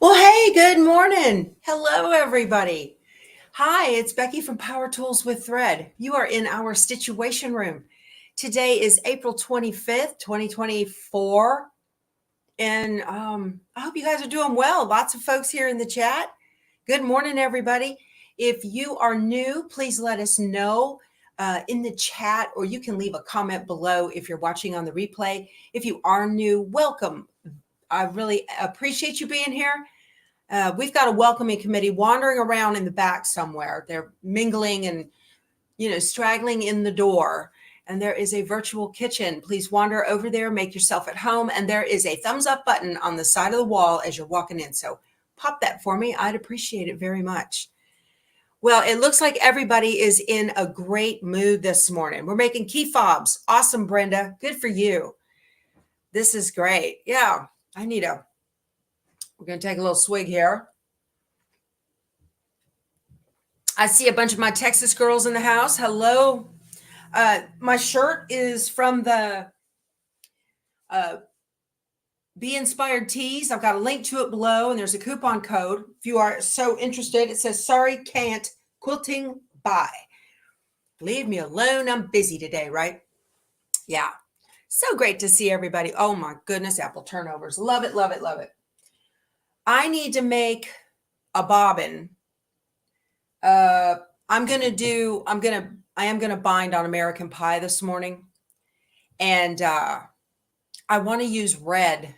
Well, hey, good morning. Hello, everybody. Hi, it's Becky from Power Tools with Thread. You are in our Stitchuation room. Today is April 25th, 2024. And I hope you guys are doing well. Lots of folks here in the chat. Good morning, everybody. If you are new, please let us know in the chat, or you can leave a comment below if you're watching on the replay. If you are new, welcome. I really appreciate you being here. We've got a welcoming committee wandering around in the back somewhere. They're mingling and, straggling in the door. And there is a virtual kitchen. Please wander over there, make yourself at home. And there is a thumbs up button on the side of the wall as you're walking in. So pop that for me. I'd appreciate it very much. Well, it looks like everybody is in a great mood this morning. We're making key fobs. Awesome, Brenda. Good for you. This is great. Yeah, we're going to take a little swig here. I see a bunch of my Texas girls in the house. Hello. My shirt is from the Be Inspired Tees. I've got a link to it below, and there's a coupon code. If you are so interested, it says, sorry, can't, quilting buy. Leave me alone. I'm busy today, right? Yeah. So great to see everybody. Oh my goodness, apple turnovers. Love it, love it, love it. I need to make a bobbin. I am going to bind on American Pie this morning. And I want to use red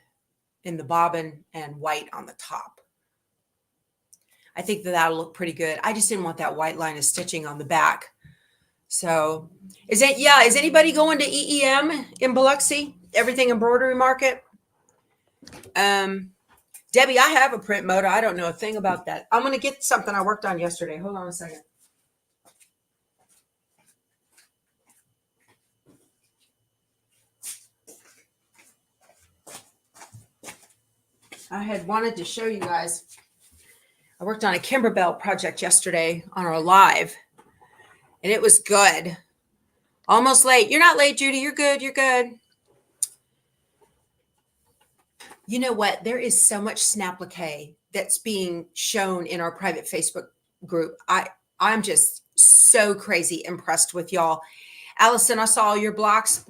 in the bobbin and white on the top. I think that'll look pretty good. I just didn't want that white line of stitching on the back. So is anybody going to EEM in Biloxi? Everything Embroidery Market? Debbie, I have a print motor. I don't know a thing about that. I'm going to get something I worked on yesterday. Hold on a second. I had wanted to show you guys. I worked on a Kimberbell project yesterday on our live, and it was good. Almost late. You're not late, Judy. You're good. You're good. You know what? There is so much Snapplique that's being shown in our private Facebook group. I'm just so crazy impressed with y'all. Allison, I saw your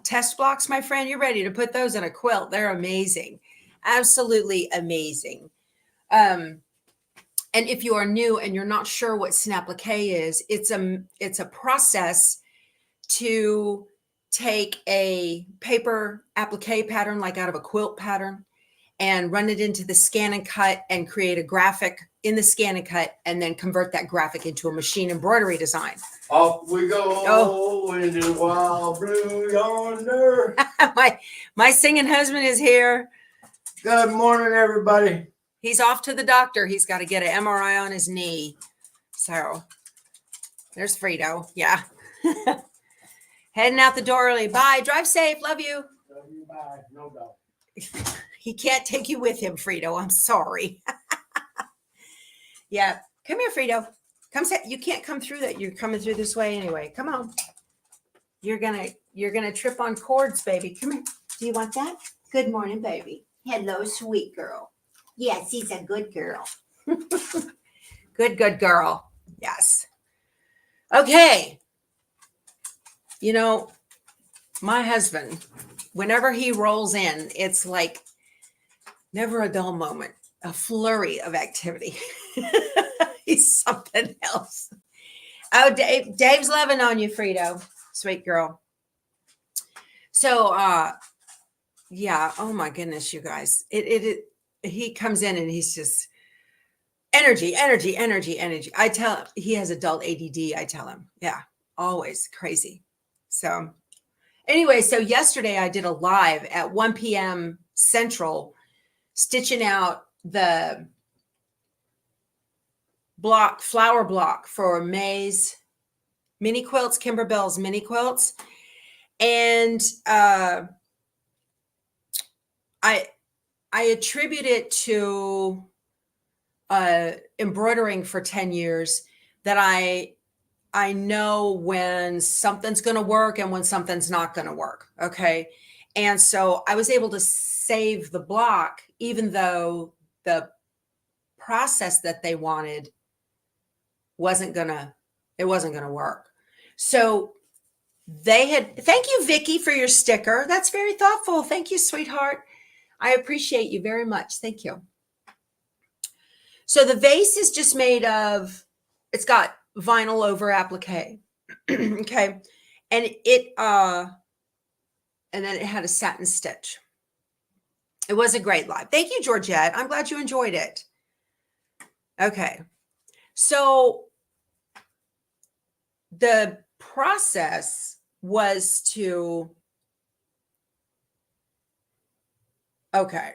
test blocks, my friend. You're ready to put those in a quilt. They're amazing. Absolutely amazing. And if you are new and you're not sure what Snapplique is, it's a process to take a paper applique pattern, like out of a quilt pattern, and run it into the scan and cut and create a graphic in the scan and cut, and then convert that graphic into a machine embroidery design. Off we go in the wild blue yonder. my singing husband is here. Good morning, everybody. He's off to the doctor. He's got to get an MRI on his knee. So there's Frito. Yeah. Heading out the door early. Bye. Drive safe. Love you. Love you. Bye. No doubt. He can't take you with him, Frito. I'm sorry. Yeah. Come here, Frito. You can't come through that. You're coming through this way anyway. Come on. You're gonna trip on cords, baby. Come here. Do you want that? Good morning, baby. Hello, sweet girl. Yes, he's a good girl. Good girl. Yes. Okay. My husband, whenever he rolls in, it's like never a dull moment, a flurry of activity. He's something else. Oh, Dave's loving on you, Frito. Sweet girl. So, yeah. Oh my goodness, you guys. He comes in and he's just energy. I tell him he has adult ADD. I tell him, yeah, always crazy. So anyway, so yesterday I did a live at 1 p.m. Central, stitching out the flower block for May's mini quilts, Kimberbell's mini quilts. And I attribute it to embroidering for 10 years, that I know when something's going to work and when something's not going to work. Okay. And so I was able to save the block, even though the process that they wanted wasn't gonna work. So thank you, Vicky, for your sticker. That's very thoughtful. Thank you, sweetheart. I appreciate you very much. Thank you. So the vase is just made of, it's got vinyl over applique. Okay. And and then it had a satin stitch. It was a great live. Thank you, Georgette. I'm glad you enjoyed it. Okay. So the process was to, okay.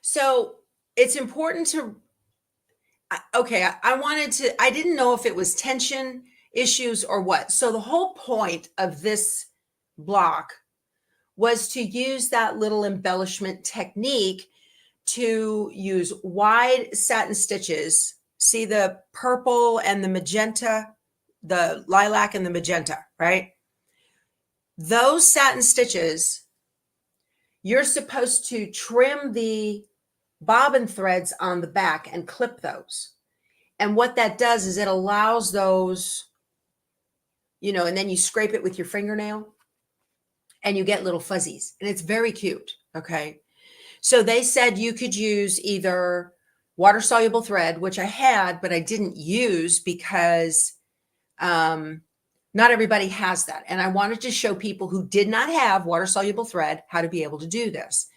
So it's important to, okay, I didn't know if it was tension issues or what. So the whole point of this block was to use that little embellishment technique to use wide satin stitches. See the purple and the magenta, the lilac and the magenta, right? Those satin stitches, you're supposed to trim the bobbin threads on the back and clip those. And what that does is it allows those, and then you scrape it with your fingernail and you get little fuzzies, and it's very cute. Okay. So they said you could use either water soluble thread, which I had, but I didn't use because not everybody has that. And I wanted to show people who did not have water soluble thread how to be able to do this.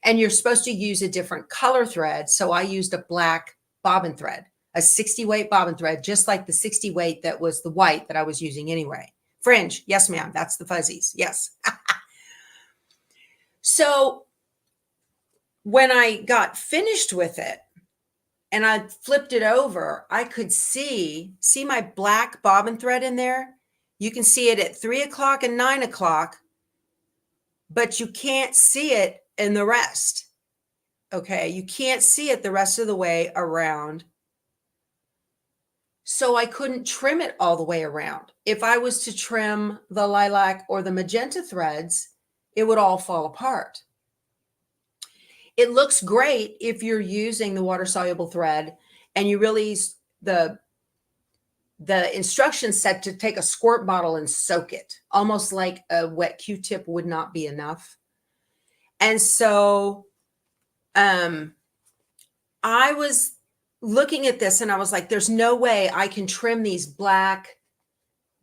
And you're supposed to use a different color thread. So I used a black bobbin thread, a 60 weight bobbin thread, just like the 60 weight that was the white that I was using anyway. Fringe. Yes, ma'am. That's the fuzzies. Yes. So when I got finished with it and I flipped it over, I could see my black bobbin thread in there. You can see it at 3 o'clock and 9 o'clock, but you can't see it in the rest. Okay. You can't see it the rest of the way around. So I couldn't trim it all the way around. If I was to trim the lilac or the magenta threads, it would all fall apart. It looks great if you're using the water soluble thread and you really, the instructions said to take a squirt bottle and soak it, almost like a wet Q-tip would not be enough. And so I was looking at this and I was like, there's no way I can trim these black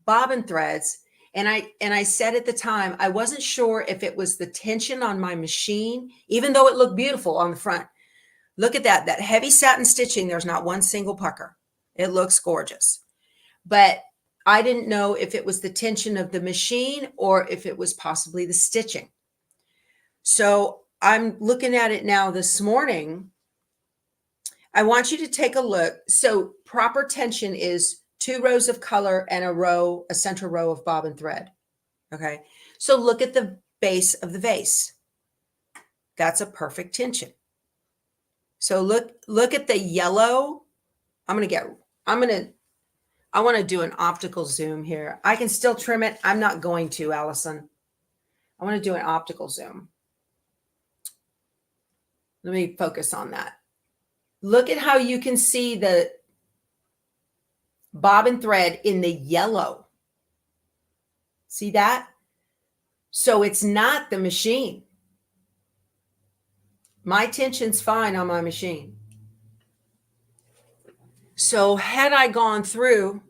bobbin threads. And I said at the time, I wasn't sure if it was the tension on my machine, even though it looked beautiful on the front. Look at that heavy satin stitching. There's not one single pucker. It looks gorgeous. But I didn't know if it was the tension of the machine or if it was possibly the stitching. So I'm looking at it now this morning. I want you to take a look. So proper tension is 2 rows of color and a center row of bobbin thread. Okay. So look at the base of the vase. That's a perfect tension. So look at the yellow. I want to do an optical zoom here. I can still trim it. I'm not going to, Allison. I want to do an optical zoom. Let me focus on that. Look at how you can see the bobbin thread in the yellow. See that? So it's not the machine. My tension's fine on my machine. So had I gone through,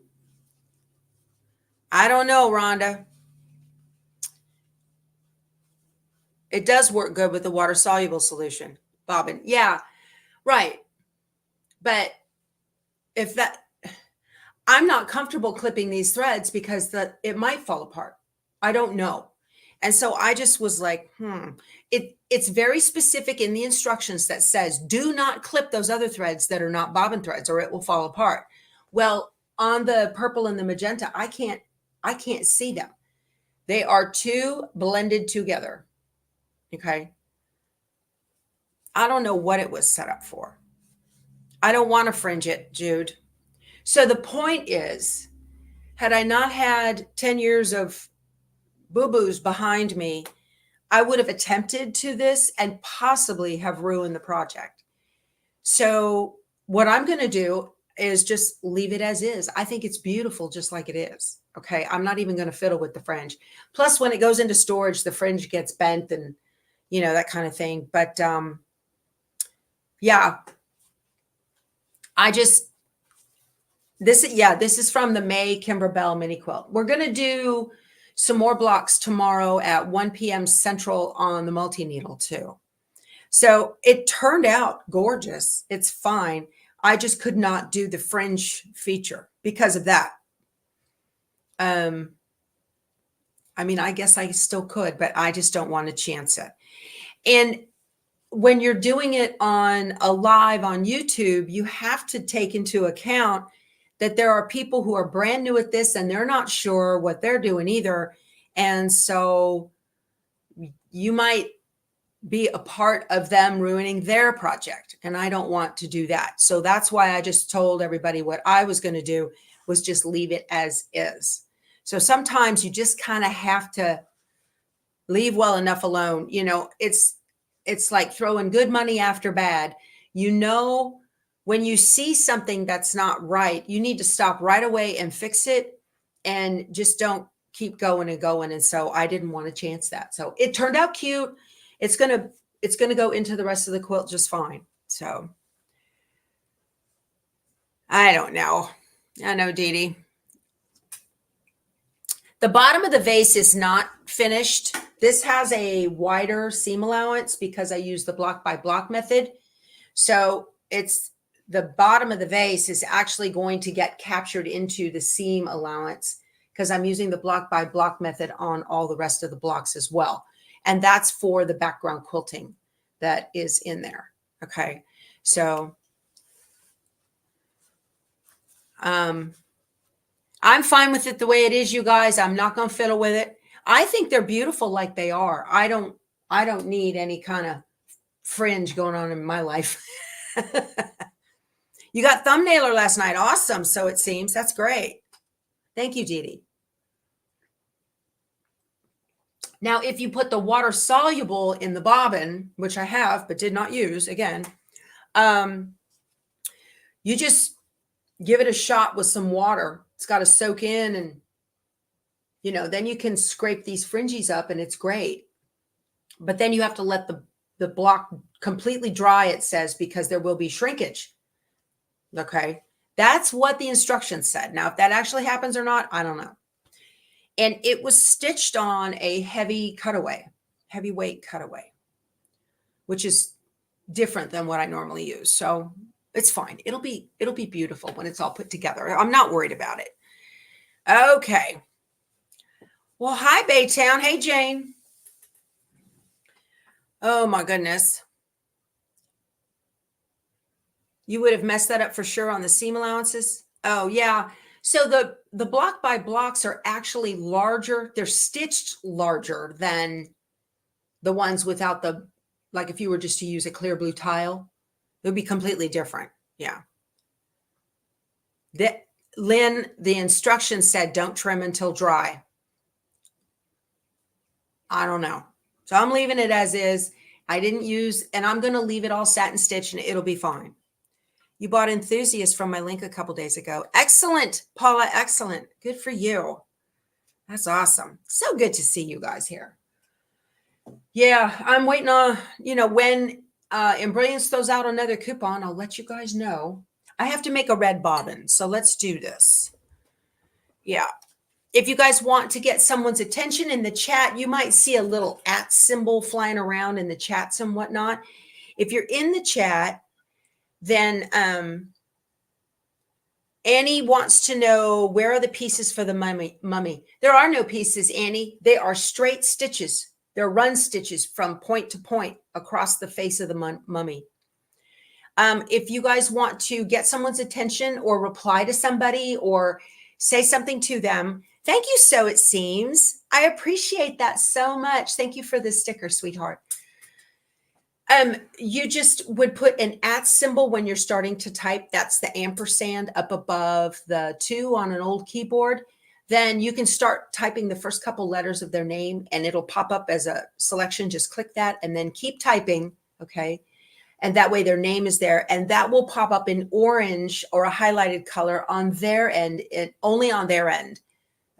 I don't know, Rhonda. It does work good with the water soluble solution, bobbin. Yeah, right. But if I'm not comfortable clipping these threads because it might fall apart. I don't know. And so I just was like, it's very specific in the instructions that says, do not clip those other threads that are not bobbin threads or it will fall apart. Well, on the purple and the magenta, I can't see them. They are too blended together. Okay. I don't know what it was set up for. I don't want to fringe it, Jude. So the point is, had I not had 10 years of boo-boos behind me, I would have attempted to this and possibly have ruined the project. So what I'm going to do is just leave it as is. I think it's beautiful just like it is. Okay. I'm not even going to fiddle with the fringe. Plus, when it goes into storage, the fringe gets bent and, that kind of thing. But yeah, this is from the May Kimber Bell mini quilt. We're going to do some more blocks tomorrow at 1 p.m. Central on the multi-needle too. So it turned out gorgeous. It's fine. I just could not do the fringe feature because of that. I mean, I guess I still could, but I just don't want to chance it. And when you're doing it on a live on YouTube, you have to take into account that there are people who are brand new at this and they're not sure what they're doing either. And so you might be a part of them ruining their project. And I don't want to do that. So that's why I just told everybody what I was going to do was just leave it as is. So sometimes you just kind of have to leave well enough alone. It's like throwing good money after bad. When you see something that's not right, you need to stop right away and fix it and just don't keep going and going. And so I didn't want to chance that. So it turned out cute. It's going to go into the rest of the quilt just fine. So I don't know. I know, Dee Dee. The bottom of the vase is not finished. This has a wider seam allowance because I use the block by block method. So the bottom of the vase is actually going to get captured into the seam allowance because I'm using the block by block method on all the rest of the blocks as well. And that's for the background quilting that is in there. Okay. So, I'm fine with it the way it is, you guys. I'm not going to fiddle with it. I think they're beautiful like they are. I don't need any kind of fringe going on in my life. You got thumbnailer last night. Awesome. So it seems. That's great. Thank you, Dee Dee. Now, if you put the water soluble in the bobbin, which I have, but did not use again, you just give it a shot with some water. It's got to soak in and, then you can scrape these fringes up and it's great. But then you have to let the block completely dry, it says, because there will be shrinkage. Okay. That's what the instructions said. Now, if that actually happens or not, I don't know. And it was stitched on a heavyweight cutaway, which is different than what I normally use. So it's fine. It'll be beautiful when it's all put together. I'm not worried about it. Okay. Well, hi, Baytown. Hey, Jane. Oh, my goodness. You would have messed that up for sure on the seam allowances. Oh, yeah. So the block by blocks are actually larger. They're stitched larger than the ones without like if you were just to use a clear blue tile, it would be completely different. Yeah. Lynn, the instructions said don't trim until dry. I don't know. So I'm leaving it as is. I didn't use, and I'm going to leave it all satin stitch and it'll be fine. You bought Enthusiast from my link a couple days ago. Excellent, Paula. Excellent. Good for you. That's awesome. So good to see you guys here. Yeah, I'm waiting on, when Embroidery throws out another coupon, I'll let you guys know. I have to make a red bobbin, so let's do this. Yeah. If you guys want to get someone's attention in the chat, you might see a little @ symbol flying around in the chats and whatnot. If you're in the chat, then Annie wants to know, where are the pieces for the mummy? There are no pieces, Annie. They are straight stitches. They're run stitches from point to point across the face of the mummy. If you guys want to get someone's attention or reply to somebody or say something to them, thank you, so it seems. I appreciate that so much. Thank you for the sticker, sweetheart. You just would put an @ symbol when you're starting to type. That's the ampersand up above the 2 on an old keyboard. Then you can start typing the first couple letters of their name and it'll pop up as a selection. Just click that and then keep typing. Okay. And that way their name is there, and that will pop up in orange or a highlighted color on their end, only on their end.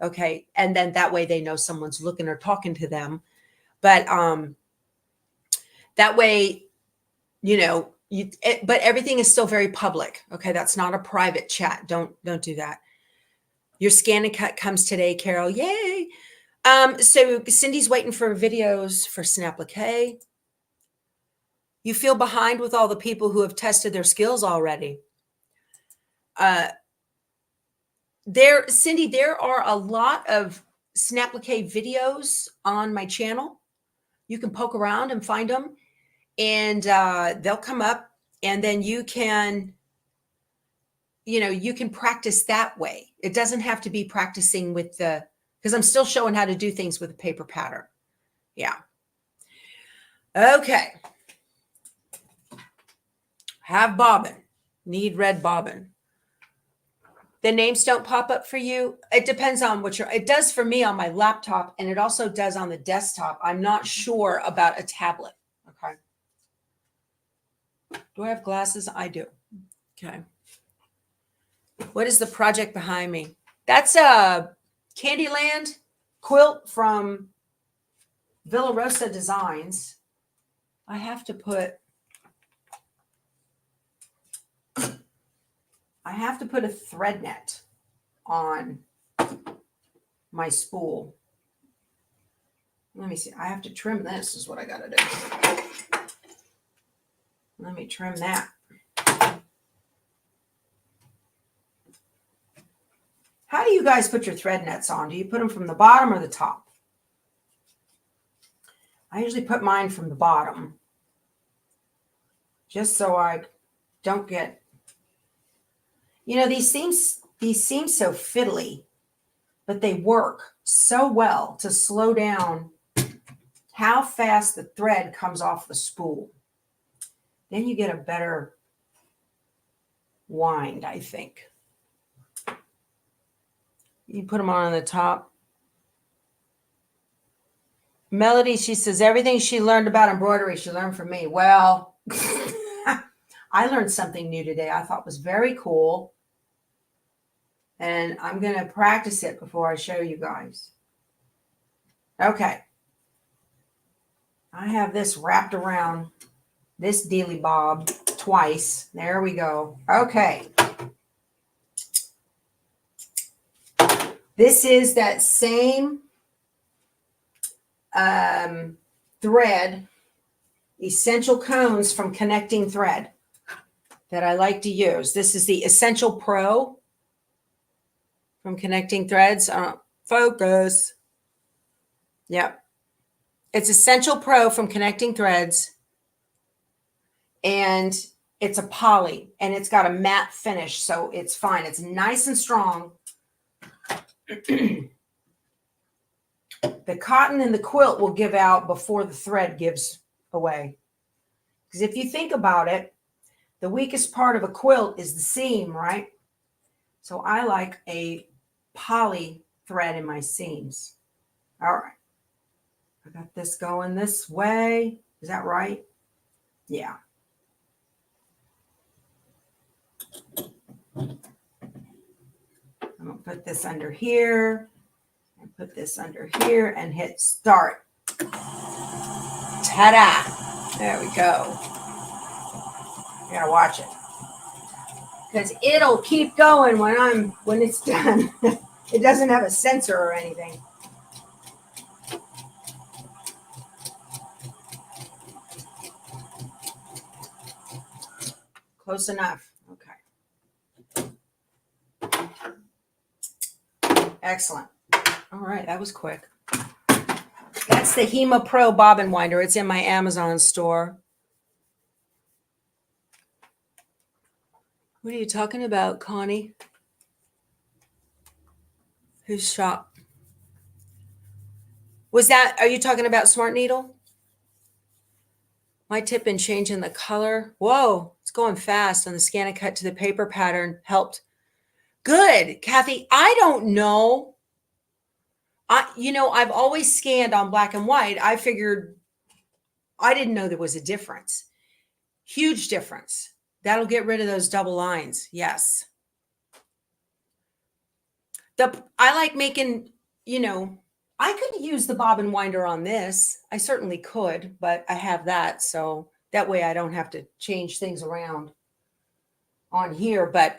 Okay. And then that way they know someone's looking or talking to them. But that way, you know, but everything is still very public. Okay. That's not a private chat. Don't do that. Your scan and cut comes today, Carol. Yay. So Cindy's waiting for videos for Snapplique. You feel behind with all the people who have tested their skills already. Cindy, there are a lot of Snapplique videos on my channel. You can poke around and find them, and they'll come up, and then you can, you can practice that way. It doesn't have to be practicing with because I'm still showing how to do things with a paper pattern. Yeah. Okay. Have bobbin. Need red bobbin. The names don't pop up for you. It depends on it does for me on my laptop, and it also does on the desktop. I'm not sure about a tablet. Okay. Do I have glasses? I do. Okay. What is the project behind me? That's a Candyland quilt from Villa Rosa Designs. I have to put a thread net on my spool. Let me see. I have to trim this is what I got to do. Let me trim that. How do you guys put your thread nets on? Do you put them from the bottom or the top? I usually put mine from the bottom, just so I don't get, these seem so fiddly, but they work so well to slow down how fast the thread comes off the spool. Then you get a better wind, I think. You put them on the top. Melody, she says, everything she learned about embroidery, she learned from me. Well, I learned something new today I thought was very cool. And I'm going to practice it before I show you guys. Okay. I have this wrapped around this dealy bob twice. There we go. Okay. This is that same thread, Essential Cones from Connecting Thread, that I like to use. This is the Essential Pro from Connecting Threads. Focus. Yep. It's Essential Pro from Connecting Threads. And it's a poly, and it's got a matte finish, so it's fine. It's nice and strong. The cotton in the quilt will give out before the thread gives away. Because if you think about it, the weakest part of a quilt is the seam, right? So I like a poly thread in my seams. All right. I got this going this way. Is that right? Yeah. I'm going to put this under here. And put this under here and hit start. Ta-da! There we go. You gotta watch it, because it'll keep going when it's done. It doesn't have a sensor or anything. Close enough. Okay. Excellent. All right, that was quick. That's the Hema Pro bobbin winder. It's in my Amazon store. What are you talking about, Connie? Whose shop? Are you talking about Smart Needle? My tip in changing the color. Whoa, it's going fast on the scan and cut to the paper pattern helped. Good, Kathy. I don't know. I've always scanned on black and white. I figured I didn't know there was a difference. Huge difference. That'll get rid of those double lines. Yes. I like making, I could use the bobbin winder on this. I certainly could, but I have that. So that way I don't have to change things around on here. But,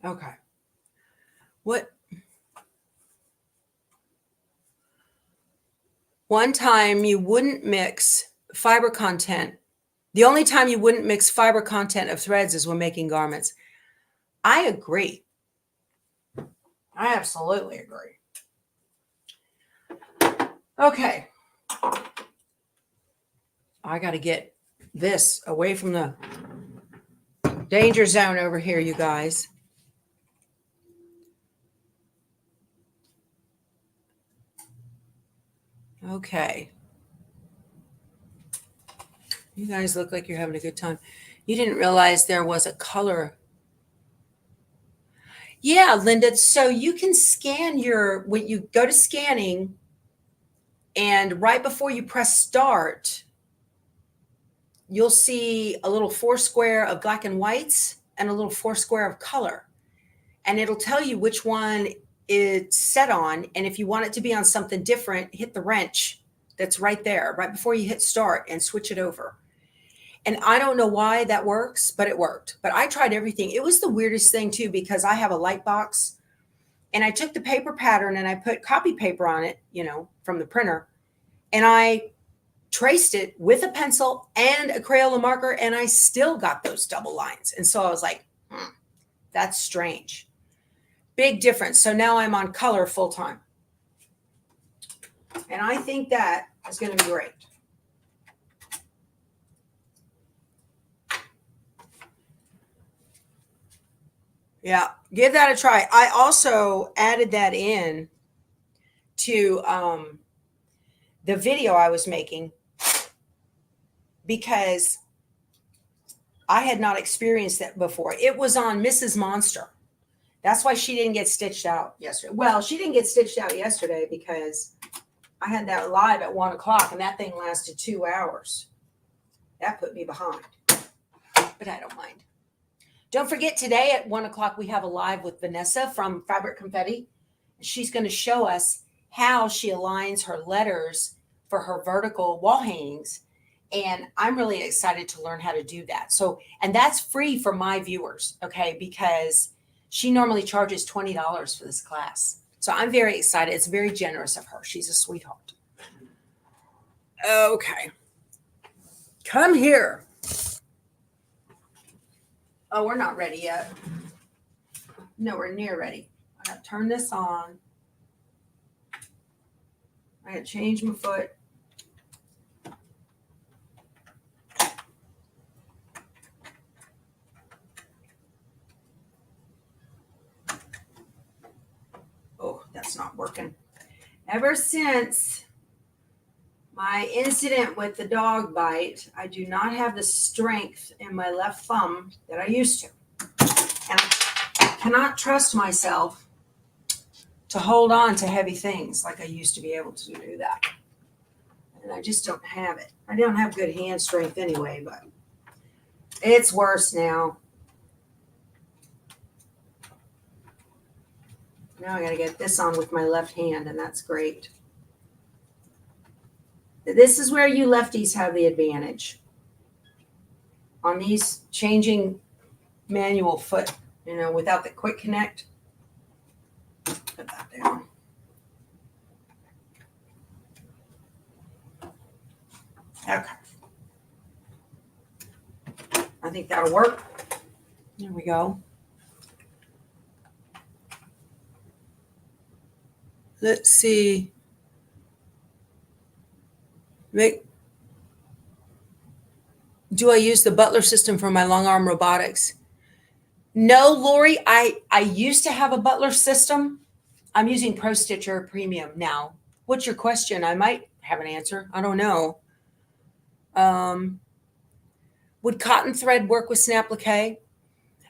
okay. One time you wouldn't mix fiber content. The only time you wouldn't mix fiber content of threads is when making garments. I agree. I absolutely agree. Okay. I got to get this away from the danger zone over here, you guys. Okay. You guys look like you're having a good time. You didn't realize there was a color. Yeah, Linda. So you can scan when you go to scanning, and right before you press start, you'll see a little 4 square of black and whites and a little 4 square of color. And it'll tell you which one it's set on. And if you want it to be on something different, hit the wrench that's right there, right before you hit start, and switch it over. And I don't know why that works, but it worked. But I tried everything. It was the weirdest thing too, because I have a light box, and I took the paper pattern and I put copy paper on it, from the printer, and I traced it with a pencil and a Crayola marker, and I still got those double lines. And so I was like, that's strange. Big difference. So now I'm on color full time. And I think that is going to be great. Yeah, give that a try. I also added that in to the video I was making, because I had not experienced that before. It was on Mrs. Monster. That's why she didn't get stitched out yesterday. Well, she didn't get stitched out yesterday because I had that live at 1 o'clock, and that thing lasted 2 hours. That put me behind, but I don't mind. Don't forget, today at 1 o'clock, we have a live with Vanessa from Fabric Confetti. She's going to show us how she aligns her letters for her vertical wall hangings. And I'm really excited to learn how to do that. So, and that's free for my viewers, okay? Because she normally charges $20 for this class. So I'm very excited. It's very generous of her. She's a sweetheart. Okay. Come here. Oh, we're not ready yet. Nowhere near ready. I gotta turn this on. I gotta change my foot. Oh, that's not working. Ever since my incident with the dog bite, I do not have the strength in my left thumb that I used to. And I cannot trust myself to hold on to heavy things like I used to be able to do that. And I just don't have it. I don't have good hand strength anyway, but it's worse now. Now I got to get this on with my left hand, and that's great. This is where you lefties have the advantage on these changing manual foot, without the quick connect. Put that down. Okay. I think that'll work. There we go. Let's see. Do I use the Butler system for my long arm robotics? No, Lori, I used to have a Butler system. I'm using Pro Stitcher Premium now. What's your question? I might have an answer. I don't know. Would cotton thread work with Snapplique?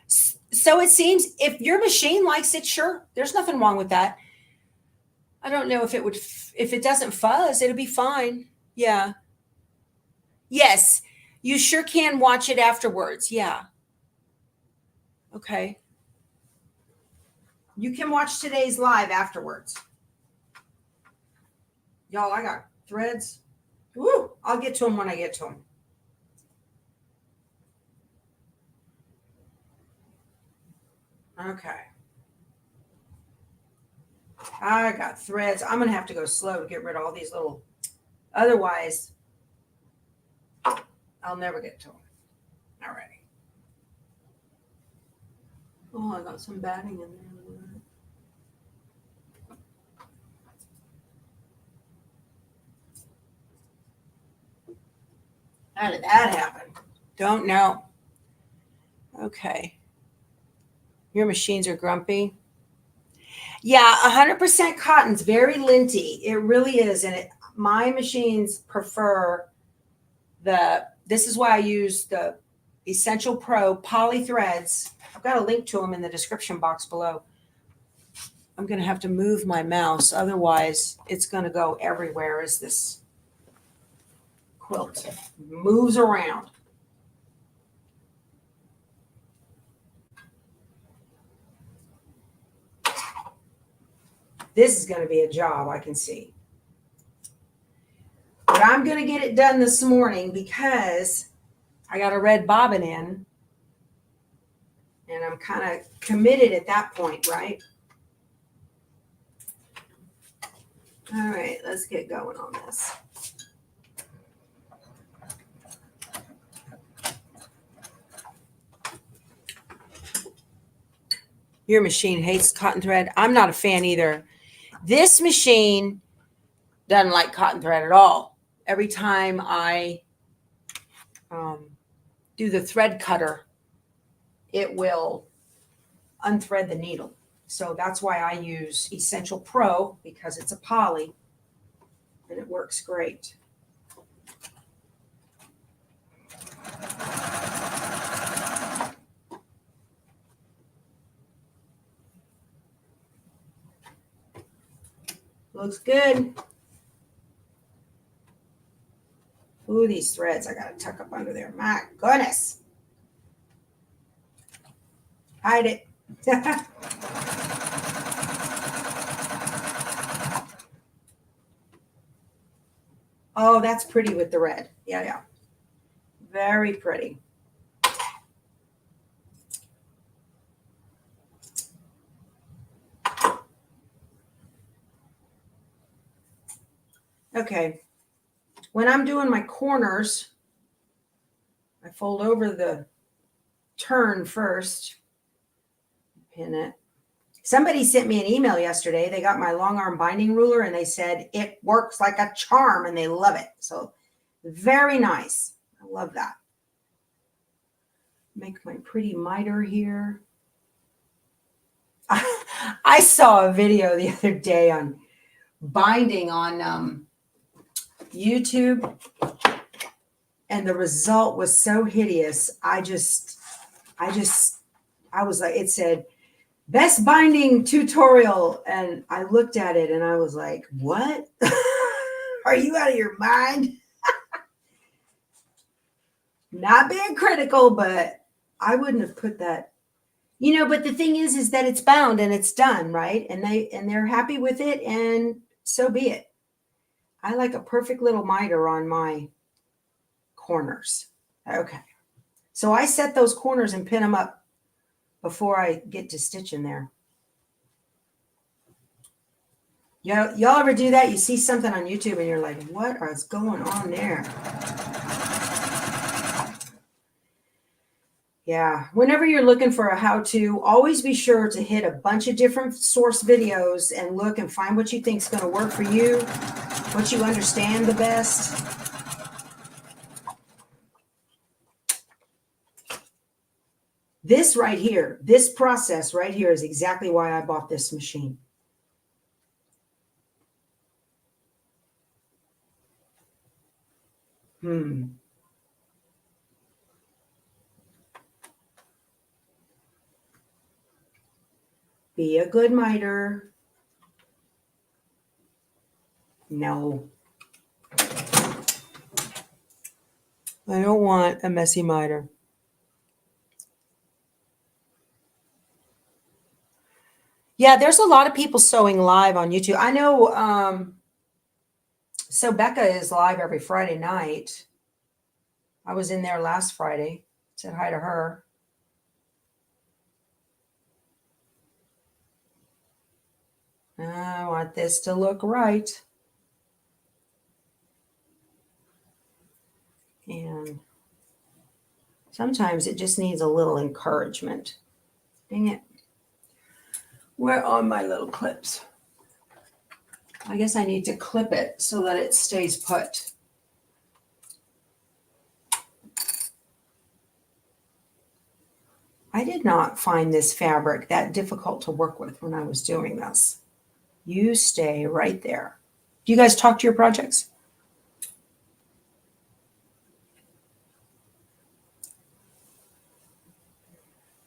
So it seems if your machine likes it, sure. There's nothing wrong with that. I don't know if it would, if it doesn't fuzz, it'll be fine. Yeah. Yes, you sure can watch it afterwards. Yeah. Okay. You can watch today's live afterwards. Y'all, I got threads. Woo! I'll get to them when I get to them. Okay. I got threads. I'm going to have to go slow to get rid of all these little, otherwise I'll never get to them. Alrighty. Oh, I got some batting in there. How did that happen? Don't know. Okay. Your machines are grumpy. Yeah, 100% cotton's very linty. It really is. And my machines prefer this is why I use the Essential Pro poly threads. I've got a link to them in the description box below. I'm going to have to move my mouse. Otherwise, it's going to go everywhere as this quilt moves around. This is going to be a job, I can see. But I'm going to get it done this morning because I got a red bobbin in. And I'm kind of committed at that point, right? All right, let's get going on this. Your machine hates cotton thread. I'm not a fan either. This machine doesn't like cotton thread at all. Every time I do the thread cutter, it will unthread the needle. So that's why I use Essential Pro, because it's a poly and it works great. Looks good. Ooh, these threads I gotta tuck up under there. My goodness. Hide it. Oh, that's pretty with the red. Yeah, yeah. Very pretty. Okay. When I'm doing my corners, I fold over the turn first, pin it. Somebody sent me an email yesterday. They got my long arm binding ruler and they said it works like a charm and they love it. So very nice. I love that. Make my pretty miter here. I saw a video the other day on binding on YouTube, and the result was so hideous. I was like, it said best binding tutorial, and I looked at it and I was like, what? Are you out of your mind? Not being critical, but I wouldn't have put that, but the thing is that it's bound and it's done, right? And they're happy with it, and so be it. I like a perfect little miter on my corners. Okay. So I set those corners and pin them up before I get to stitching there. Y'all ever do that? You see something on YouTube and you're like, what is going on there? Yeah. Whenever you're looking for a how-to, always be sure to hit a bunch of different source videos and look and find what you think is going to work for you, what you understand the best. This right here, this process right here is exactly why I bought this machine. Be a good miter. No. I don't want a messy miter. Yeah, there's a lot of people sewing live on YouTube. I know, so Becca is live every Friday night. I was in there last Friday. Said hi to her. I want this to look right. And sometimes it just needs a little encouragement. Dang it. Where are my little clips? I guess I need to clip it so that it stays put. I did not find this fabric that difficult to work with when I was doing this. You stay right there. Do you guys talk to your projects?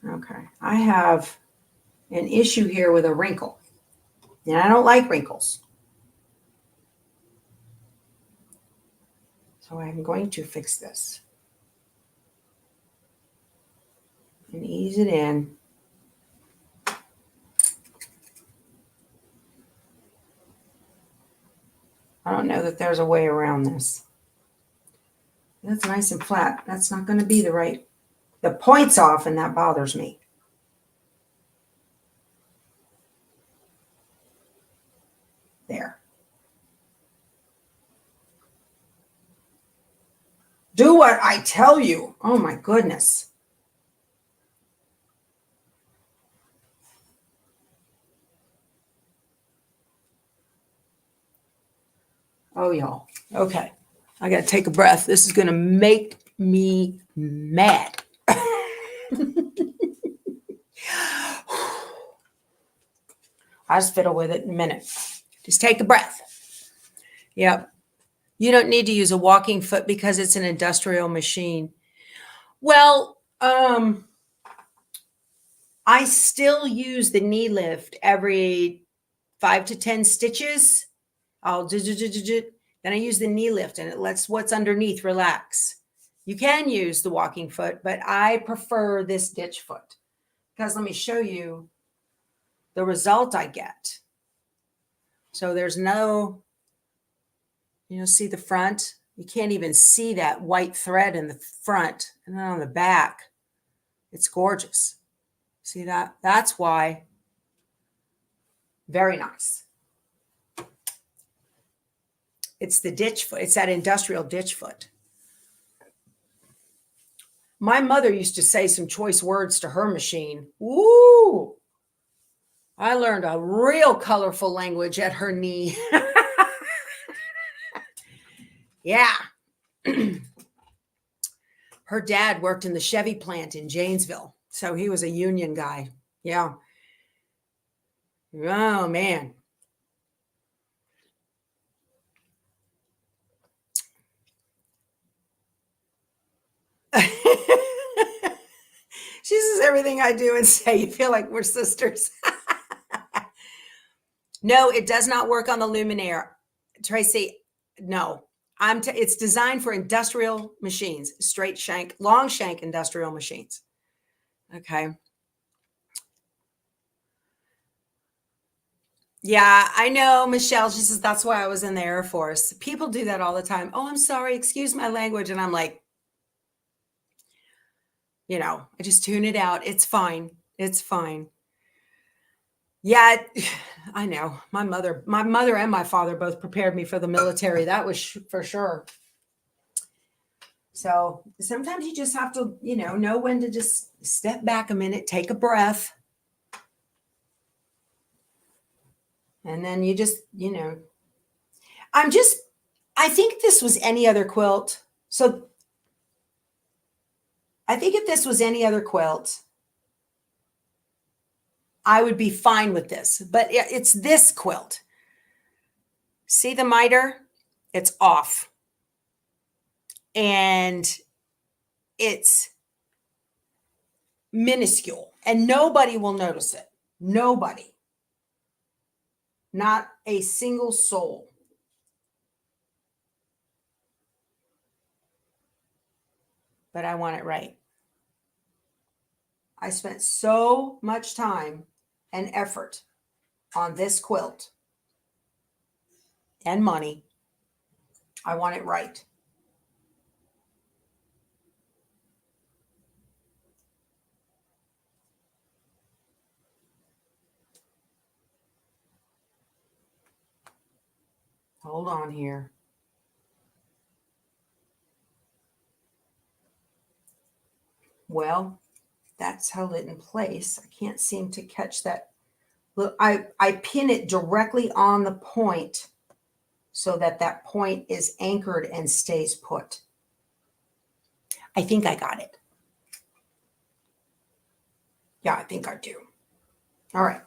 Okay. I have an issue here with a wrinkle. And I don't like wrinkles. So I'm going to fix this. And ease it in. I don't know that there's a way around this. That's nice and flat. That's not going to be the right. The point's off and that bothers me. There. Do what I tell you. Oh my goodness. Oh, y'all. Okay. I got to take a breath. This is going to make me mad. I'll just fiddle with it in a minute. Just take a breath. Yep. You don't need to use a walking foot because it's an industrial machine. Well, I still use the knee lift every 5 to 10 stitches. I'll do. Then I use the knee lift and it lets what's underneath relax. You can use the walking foot, but I prefer this ditch foot because let me show you the result I get. So there's no, see the front. You can't even see that white thread in the front. And then on the back, it's gorgeous. See that? That's why. Very nice. It's the ditch foot. It's that industrial ditch foot. My mother used to say some choice words to her machine. Woo! I learned a real colorful language at her knee. Yeah. Her dad worked in the Chevy plant in Janesville. So he was a union guy. Yeah. Oh, man. She says everything I do and say, you feel like we're sisters. No, it does not work on the Luminaire. Tracy, no. It's designed for industrial machines, straight shank, long shank industrial machines. Okay. Yeah, I know, Michelle. She says, that's why I was in the Air Force. People do that all the time. Oh, I'm sorry. Excuse my language. And I'm like, I just tune it out. It's fine. It's fine. Yeah, I know. My mother and my father both prepared me for the military. That was for sure. So sometimes you just have to, know when to just step back a minute, take a breath. And then you just, I think this was any other quilt. So I think if this was any other quilt, I would be fine with this, but it's this quilt. See the miter? It's off. And it's minuscule and nobody will notice it. Nobody. Not a single soul. but I want it right. I spent so much time and effort on this quilt and money. I want it right. Hold on here. Well, that's held it in place. I can't seem to catch that. Look, I pin it directly on the point so that that point is anchored and stays put. I think I got it. Yeah, I think I do. All right.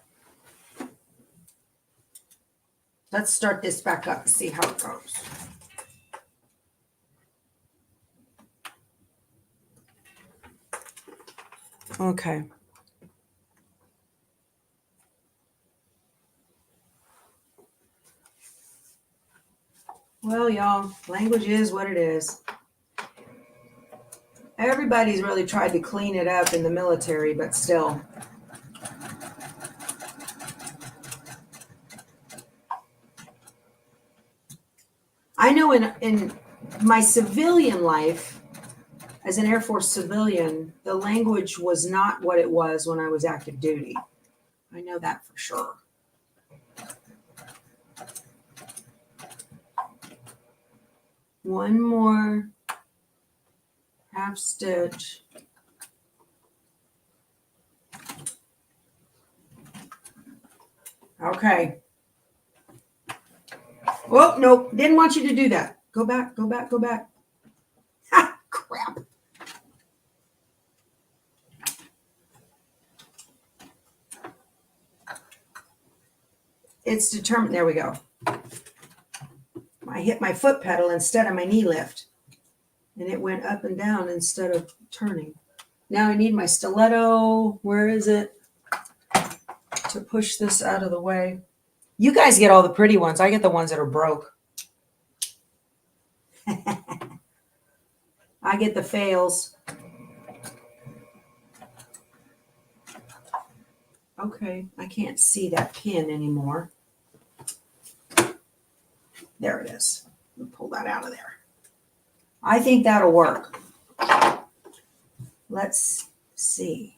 Let's start this back up and see how it goes. Okay. Well, y'all, language is what it is. Everybody's really tried to clean it up in the military, but still. I know in my civilian life, as an Air Force civilian, the language was not what it was when I was active duty. I know that for sure. One more half stitch. Okay. Oh, no, didn't want you to do that. Go back, go back, go back. Ha, crap. It's determined. There we go. I hit my foot pedal instead of my knee lift. And it went up and down instead of turning. Now I need my stiletto. Where is it? To push this out of the way. You guys get all the pretty ones. I get the ones that are broke. I get the fails. Okay, I can't see that pin anymore. There it is. We'll pull that out of there. I think that'll work. Let's see.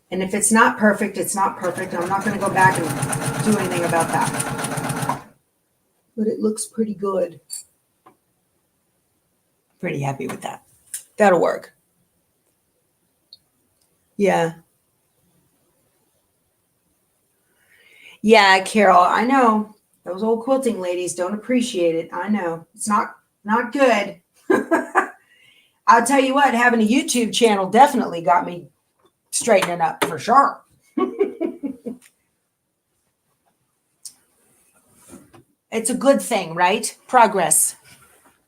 And if it's not perfect, it's not perfect. I'm not going to go back and do anything about that. But it looks pretty good. Pretty happy with that. That'll work. Yeah. Yeah, Carol, I know. Those old quilting ladies don't appreciate it. I know. It's not good. I'll tell you what, having a YouTube channel definitely got me straightening up for sure. It's a good thing, right? Progress.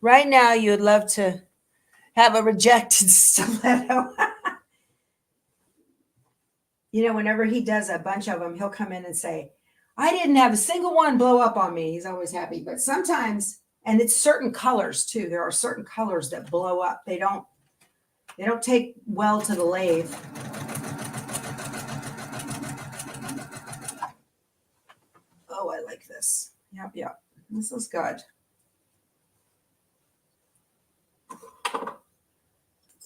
Right now, you would love to have a rejected stiletto. You know, whenever he does a bunch of them, he'll come in and say, I didn't have a single one blow up on me. He's always happy. But sometimes, and it's certain colors too. There are certain colors that blow up. They don't take well to the lathe. Oh, I like this. Yep. This is good.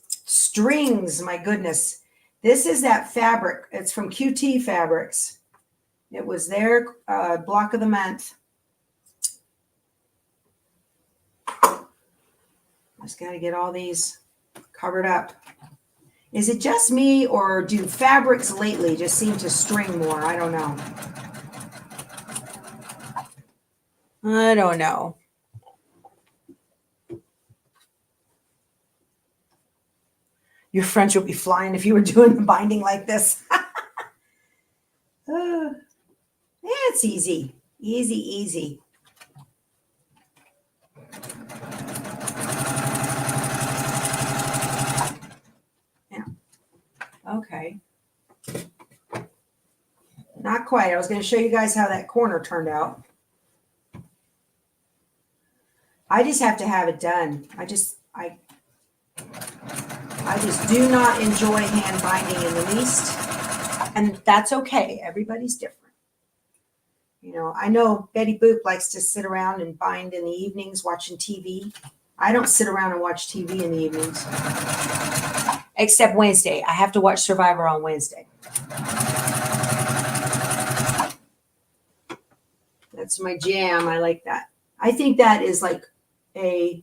Strings, my goodness. This is that fabric. It's from QT Fabrics. It was their block of the month. Just got to get all these covered up. Is it just me, or do fabrics lately just seem to string more? I don't know. I don't know. Your French would be flying if you were doing the binding like this. It's easy. Easy. Yeah. Okay. Not quite. I was going to show you guys how that corner turned out. I just have to have it done. I just do not enjoy hand binding in the least. And that's okay. Everybody's different. You know, I know Betty Boop likes to sit around and bind in the evenings watching TV. I don't sit around and watch TV in the evenings. Except Wednesday. I have to watch Survivor on Wednesday. That's my jam. I like that. I think that is like it's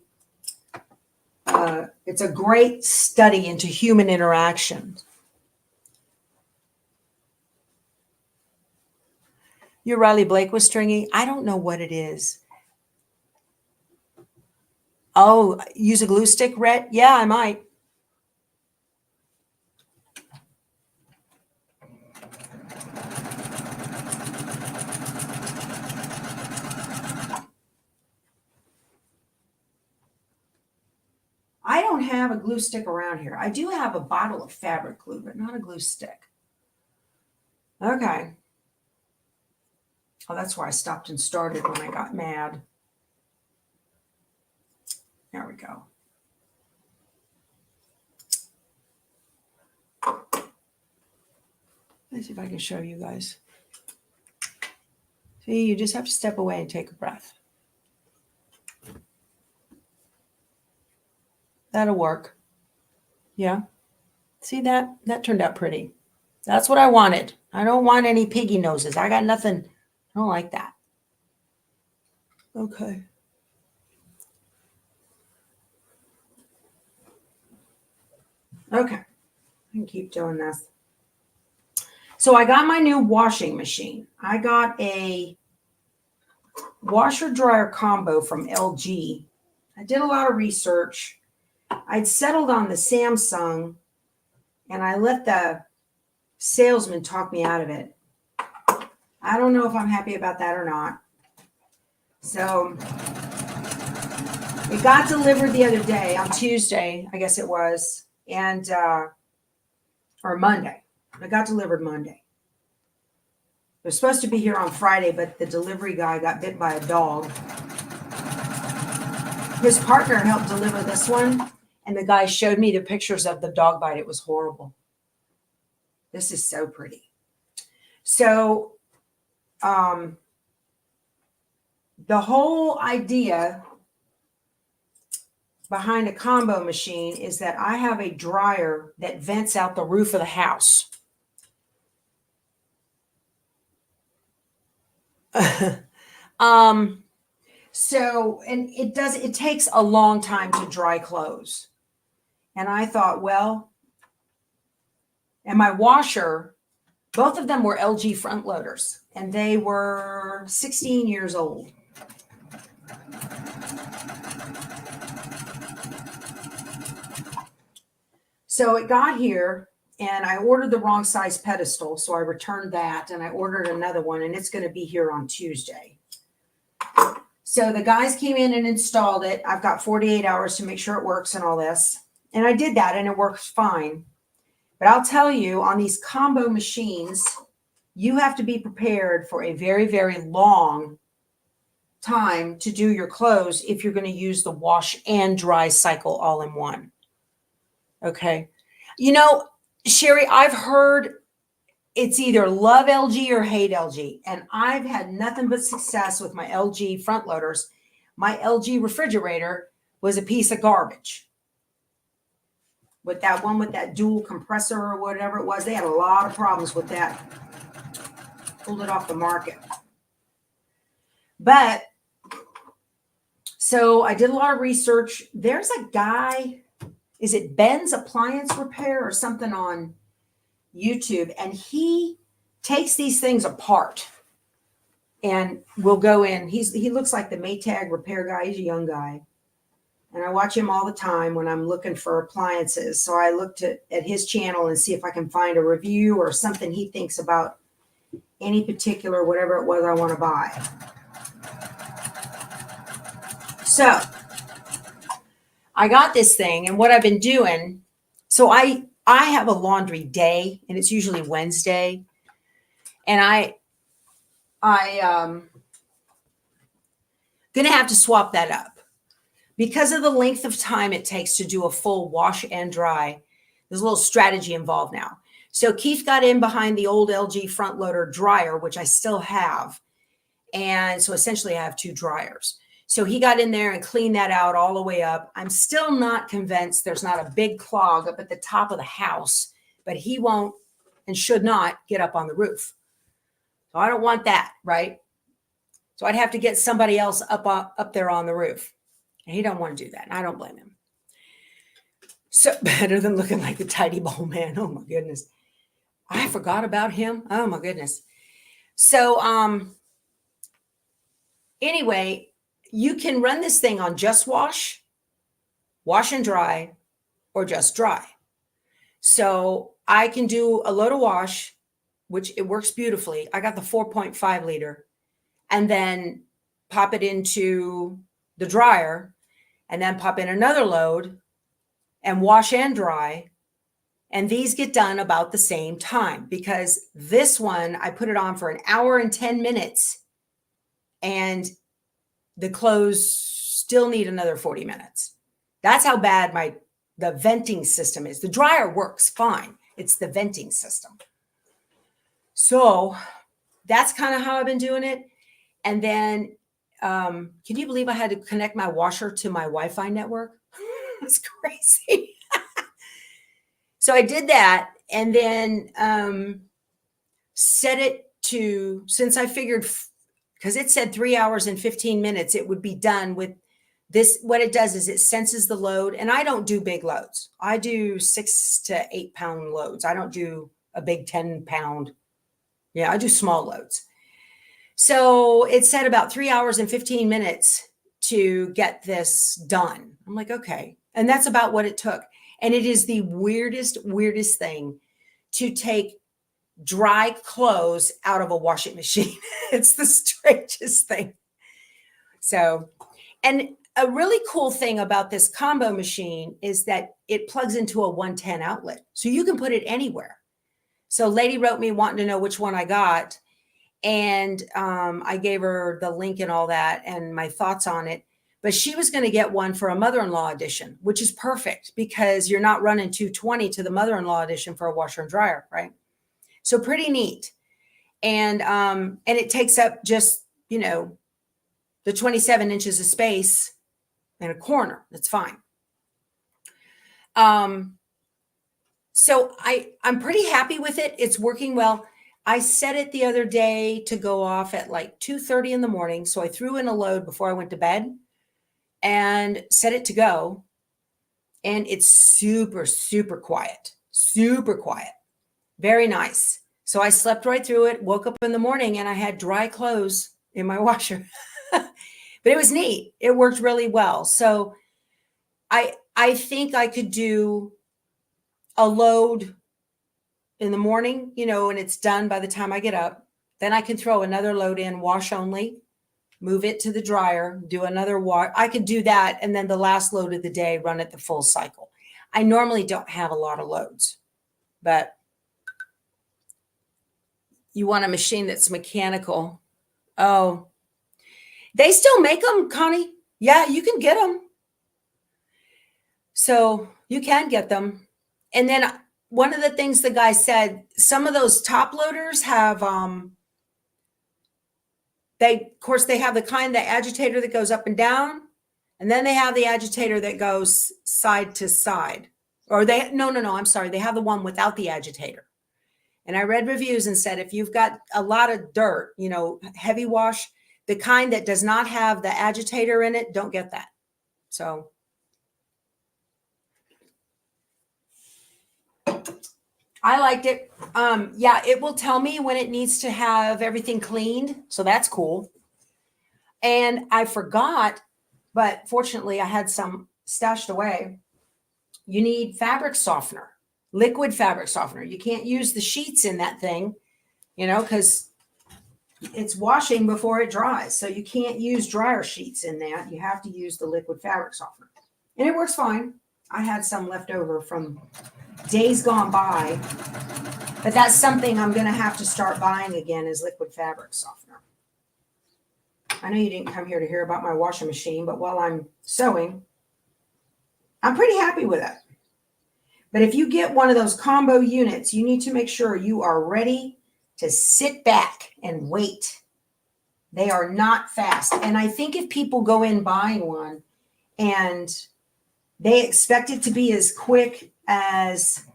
a great study into human interaction. Your Riley Blake was stringy. I don't know what it is. Oh, use a glue stick, Rhett? Yeah, I might. I don't have a glue stick around here. I do have a bottle of fabric glue, but not a glue stick. Okay. Oh, that's where I stopped and started when I got mad. There we go. Let's see if I can show you guys. See, you just have to step away and take a breath. That'll work. Yeah. See that? That turned out pretty. That's what I wanted. I don't want any piggy noses. I got nothing. I don't like that. Okay. Okay. I can keep doing this. So I got my new washing machine. I got a washer dryer combo from LG. I did a lot of research. I'd settled on the Samsung and I let the salesman talk me out of it. I don't know if I'm happy about that or not. So it got delivered the other day on Tuesday, I guess it was, and or Monday. It got delivered Monday. It was supposed to be here on Friday, but the delivery guy got bit by a dog. His partner helped deliver this one, and the guy showed me the pictures of the dog bite. It was horrible. This is so pretty. So the whole idea behind a combo machine is that I have a dryer that vents out the roof of the house. So, and it takes a long time to dry clothes. And I thought, well, and my washer, both of them were LG front loaders, and they were 16 years old. So it got here and I ordered the wrong size pedestal. So I returned that and I ordered another one, and it's going to be here on Tuesday. So the guys came in and installed it. I've got 48 hours to make sure it works and all this. And I did that and it works fine. But I'll tell you, on these combo machines, you have to be prepared for a very, very long time to do your clothes if you're going to use the wash and dry cycle all in one. Okay. You know, Sherry, I've heard it's either love LG or hate LG. And I've had nothing but success with my LG front loaders. My LG refrigerator was a piece of garbage. With that one with that dual compressor or whatever it was, they had a lot of problems with that. Pulled it off the market. But so I did a lot of research. There's a guy, is it Ben's Appliance Repair or something on YouTube, and he takes these things apart and will go in. He looks like the Maytag repair guy. He's a young guy, and I watch him all the time when I'm looking for appliances. So I looked at his channel and see if I can find a review or something he thinks about any particular whatever it was I want to buy. So I got this thing, and what I've been doing, so I have a laundry day, and it's usually Wednesday, and I gonna have to swap that up. because of the length of time it takes to do a full wash and dry, there's a little strategy involved now. So Keith got in behind the old LG front loader dryer, which I still have. And so essentially I have 2 dryers. So he got in there and cleaned that out all the way up. I'm still not convinced there's not a big clog up at the top of the house, but he won't and should not get up on the roof. So I don't want that, right? So I'd have to get somebody else up there on the roof. And he don't want to do that. And I don't blame him. So better than looking like the tidy bowl man. Oh my goodness. I forgot about him. Oh my goodness. So anyway, you can run this thing on just wash and dry, or just dry. So I can do a load of wash, which it works beautifully. I got the 4.5 liter, and then pop it into the dryer, and then pop in another load and wash and dry. And these get done about the same time, because this one, I put it on for an hour and 10 minutes, and the clothes still need another 40 minutes. That's how bad the venting system is. The dryer works fine. It's the venting system. So that's kind of how I've been doing it. And then, can you believe I had to connect my washer to my Wi-Fi network? It's crazy. So I did that, and then set it to, since I figured, because it said 3 hours and 15 minutes, it would be done with this. What it does is it senses the load, and I don't do big loads. I do 6 to 8 pound loads. I don't do a big 10 pound. Yeah, I do small loads. So it said about 3 hours and 15 minutes to get this done. I'm like, okay. And that's about what it took. And it is the weirdest thing to take dry clothes out of a washing machine. It's the strangest thing. So, and a really cool thing about this combo machine is that it plugs into a 110 outlet. So you can put it anywhere. So lady wrote me wanting to know which one I got. And I gave her the link and all that and my thoughts on it. But she was going to get one for a mother-in-law edition, which is perfect because you're not running 220 to the mother-in-law edition for a washer and dryer, right? So pretty neat. And it takes up just, the 27 inches of space in a corner. That's fine. So I'm pretty happy with it. It's working well. I set it the other day to go off at like 2:30 in the morning. So I threw in a load before I went to bed and set it to go. And it's super, super quiet, very nice. So I slept right through it, woke up in the morning, and I had dry clothes in my washer. But it was neat. It worked really well. So I think I could do a load in the morning, and it's done by the time I get up. Then I can throw another load in, wash only, move it to the dryer, do another wash. I could do that. And then the last load of the day, run it the full cycle. I normally don't have a lot of loads, but you want a machine that's mechanical. Oh, they still make them, Connie. Yeah, you can get them. So you can get them. And then one of the things the guy said, some of those top loaders have, they have the kind, the agitator that goes up and down. And then they have the agitator that goes side to side. Or I'm sorry. They have the one without the agitator. And I read reviews and said, if you've got a lot of dirt, heavy wash, the kind that does not have the agitator in it, don't get that. So I liked it. Yeah, it will tell me when it needs to have everything cleaned. So that's cool. And I forgot, but fortunately I had some stashed away. You need fabric softener, liquid fabric softener. You can't use the sheets in that thing, because it's washing before it dries. So you can't use dryer sheets in that. You have to use the liquid fabric softener. And it works fine. I had some left over from days gone by, but that's something I'm going to have to start buying again, is liquid fabric softener. I know you didn't come here to hear about my washing machine, but while I'm sewing, I'm pretty happy with it. But if you get one of those combo units, you need to make sure you are ready to sit back and wait. They are not fast. And I think if people go in buying one and they expect it to be as quick as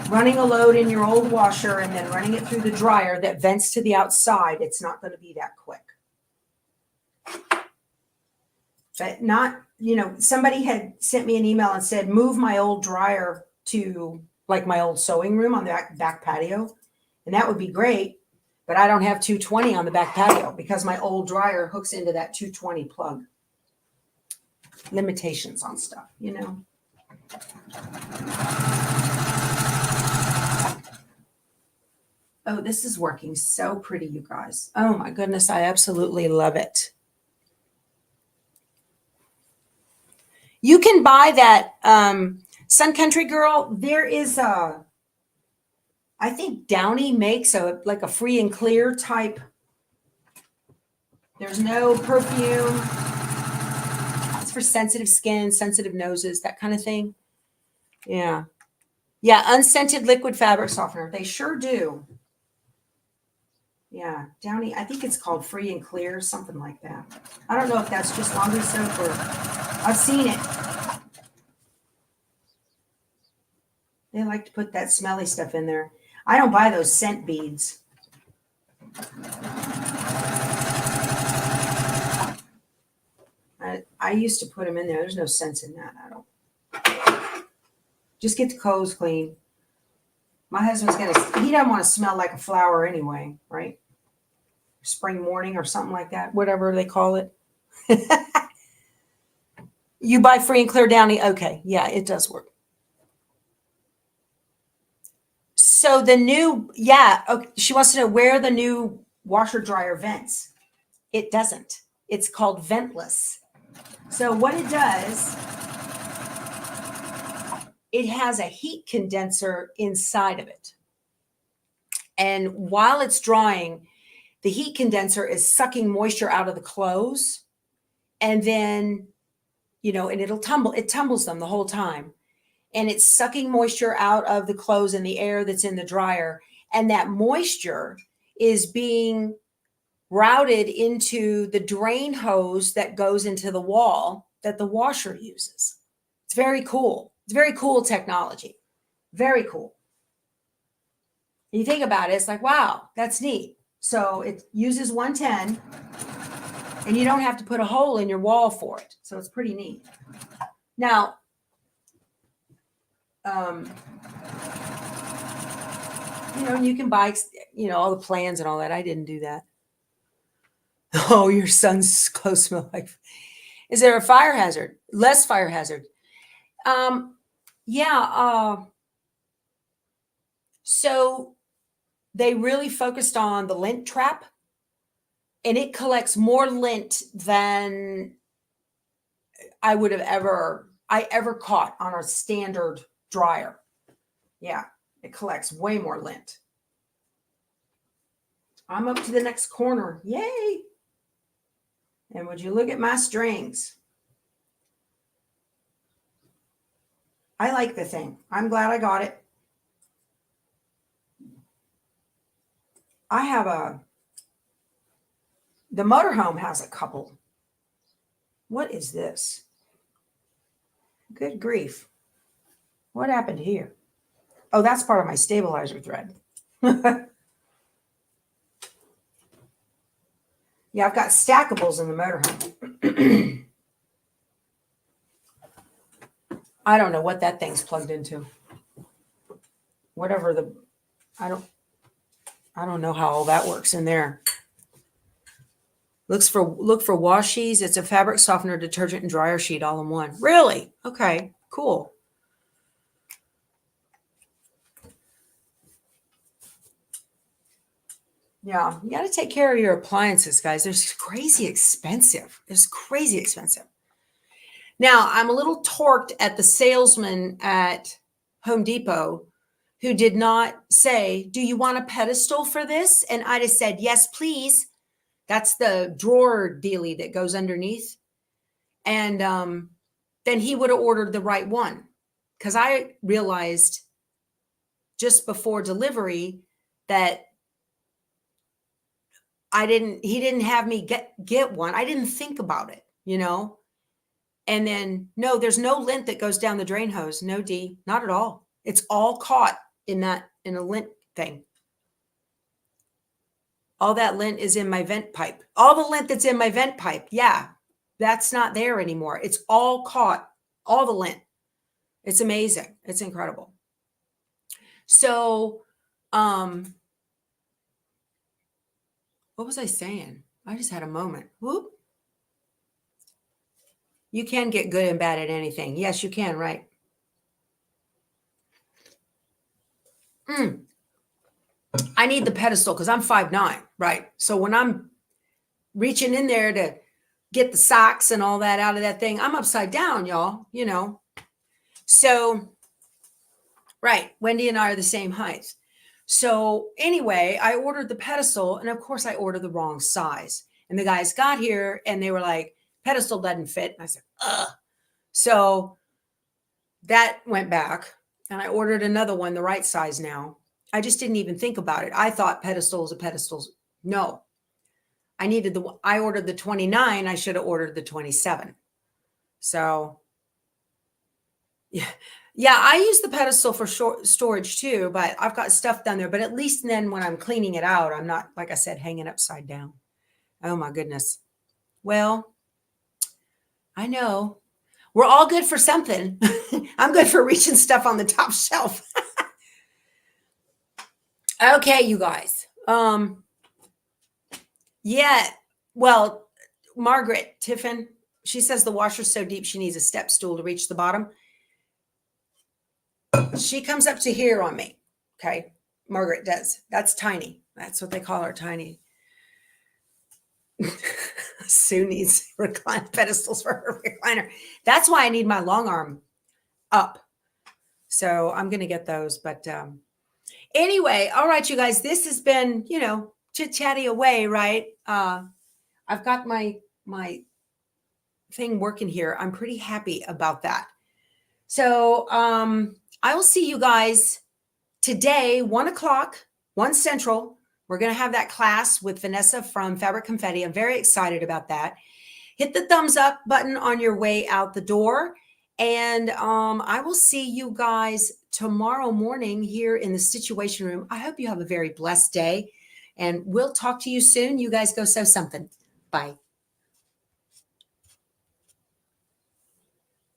running a load in your old washer and then running it through the dryer that vents to the outside, it's not going to be that quick. But not, somebody had sent me an email and said, move my old dryer to like my old sewing room on the back patio. And that would be great. But I don't have 220 on the back patio because my old dryer hooks into that 220 plug. Limitations on stuff, Oh, this is working so pretty, you guys. Oh my goodness, I absolutely love it. You can buy that Sun Country Girl. There is I think Downy makes like a free and clear type. There's no perfume. It's for sensitive skin, sensitive noses, that kind of thing. Yeah. Yeah, unscented liquid fabric softener. They sure do. Yeah, Downy, I think it's called Free and Clear, something like that. I don't know if that's just laundry soap or I've seen it. They like to put that smelly stuff in there. I don't buy those scent beads. I used to put them in there. There's no sense in that. I don't. Just get the clothes clean. My husband's he doesn't want to smell like a flower anyway, right? Spring morning or something like that, whatever they call it. You buy Free and Clear Downy. Okay. Yeah, it does work. So the new, okay, she wants to know where the new washer dryer vents. It doesn't. It's called Ventless. So what it does, it has a heat condenser inside of it. And while it's drying, the heat condenser is sucking moisture out of the clothes. And then, and it'll tumble. It tumbles them the whole time. And it's sucking moisture out of the clothes and the air that's in the dryer. And that moisture is being routed into the drain hose that goes into the wall that the washer uses. It's very cool. It's very cool technology. Very cool. You think about it, it's like, wow, that's neat. So it uses 110 and you don't have to put a hole in your wall for it. So it's pretty neat. Now, you can buy, all the plans and all that. I didn't do that. Oh, your son's clothes smell like. Is there a fire hazard? Less fire hazard. So they really focused on the lint trap, and it collects more lint than I would have ever caught on a standard dryer. Yeah, it collects way more lint. I'm up to the next corner. Yay. And would you look at my strings? I like the thing. I'm glad I got it. I have the motorhome has a couple. What is this? Good grief. What happened here? Oh, that's part of my stabilizer thread. Yeah, I've got stackables in the motorhome. I don't know what that thing's plugged into. Whatever I don't know how all that works in there. Look for washies. It's a fabric softener, detergent, and dryer sheet all in one. Really? Okay, cool. Yeah, you got to take care of your appliances, guys. They're crazy expensive. Now, I'm a little torqued at the salesman at Home Depot who did not say, do you want a pedestal for this? And I just said, yes, please. That's the drawer dealie that goes underneath. And then he would have ordered the right one. Because I realized just before delivery that he didn't have me get one. I didn't think about it, you know? And then, no, there's no lint that goes down the drain hose. No, D, not at all. It's all caught in a lint thing. All that lint is in my vent pipe. All the lint that's in my vent pipe. Yeah, that's not there anymore. It's all caught, all the lint. It's amazing. It's incredible. So, what was I saying? I just had a moment. Whoop. You can get good and bad at anything. Yes, you can, right? I need the pedestal because I'm 5'9", right? So when I'm reaching in there to get the socks and all that out of that thing, I'm upside down, y'all, you know. So, right, Wendy and I are the same height. So anyway, I ordered the pedestal, and of course I ordered the wrong size. And the guys got here and they were like, pedestal doesn't fit. And I said, ugh. So that went back and I ordered another one, the right size now. I just didn't even think about it. I thought pedestals are pedestals. No, I ordered the 29. I should have ordered the 27. So yeah, I use the pedestal for storage too, but I've got stuff down there. But at least then when I'm cleaning it out, I'm not, like I said, hanging upside down. Oh my goodness. Well, I know. We're all good for something. I'm good for reaching stuff on the top shelf. Okay, you guys. Yeah. Well, Margaret Tiffin, she says the washer's so deep she needs a step stool to reach the bottom. She comes up to here on me. Okay. Margaret does. That's tiny. That's what they call her, tiny. Sue needs recline pedestals for her recliner. That's why I need my long arm up. So I'm going to get those. But anyway, all right, you guys, this has been, you know, chit-chatty away, right? I've got my thing working here. I'm pretty happy about that. So I will see you guys today, 1 o'clock, 1 Central. We're going to have that class with Vanessa from Fabric Confetti. I'm very excited about that. Hit the thumbs up button on your way out the door. And I will see you guys tomorrow morning here in the Stitchuation Room. I hope you have a very blessed day. And we'll talk to you soon. You guys go sew something. Bye.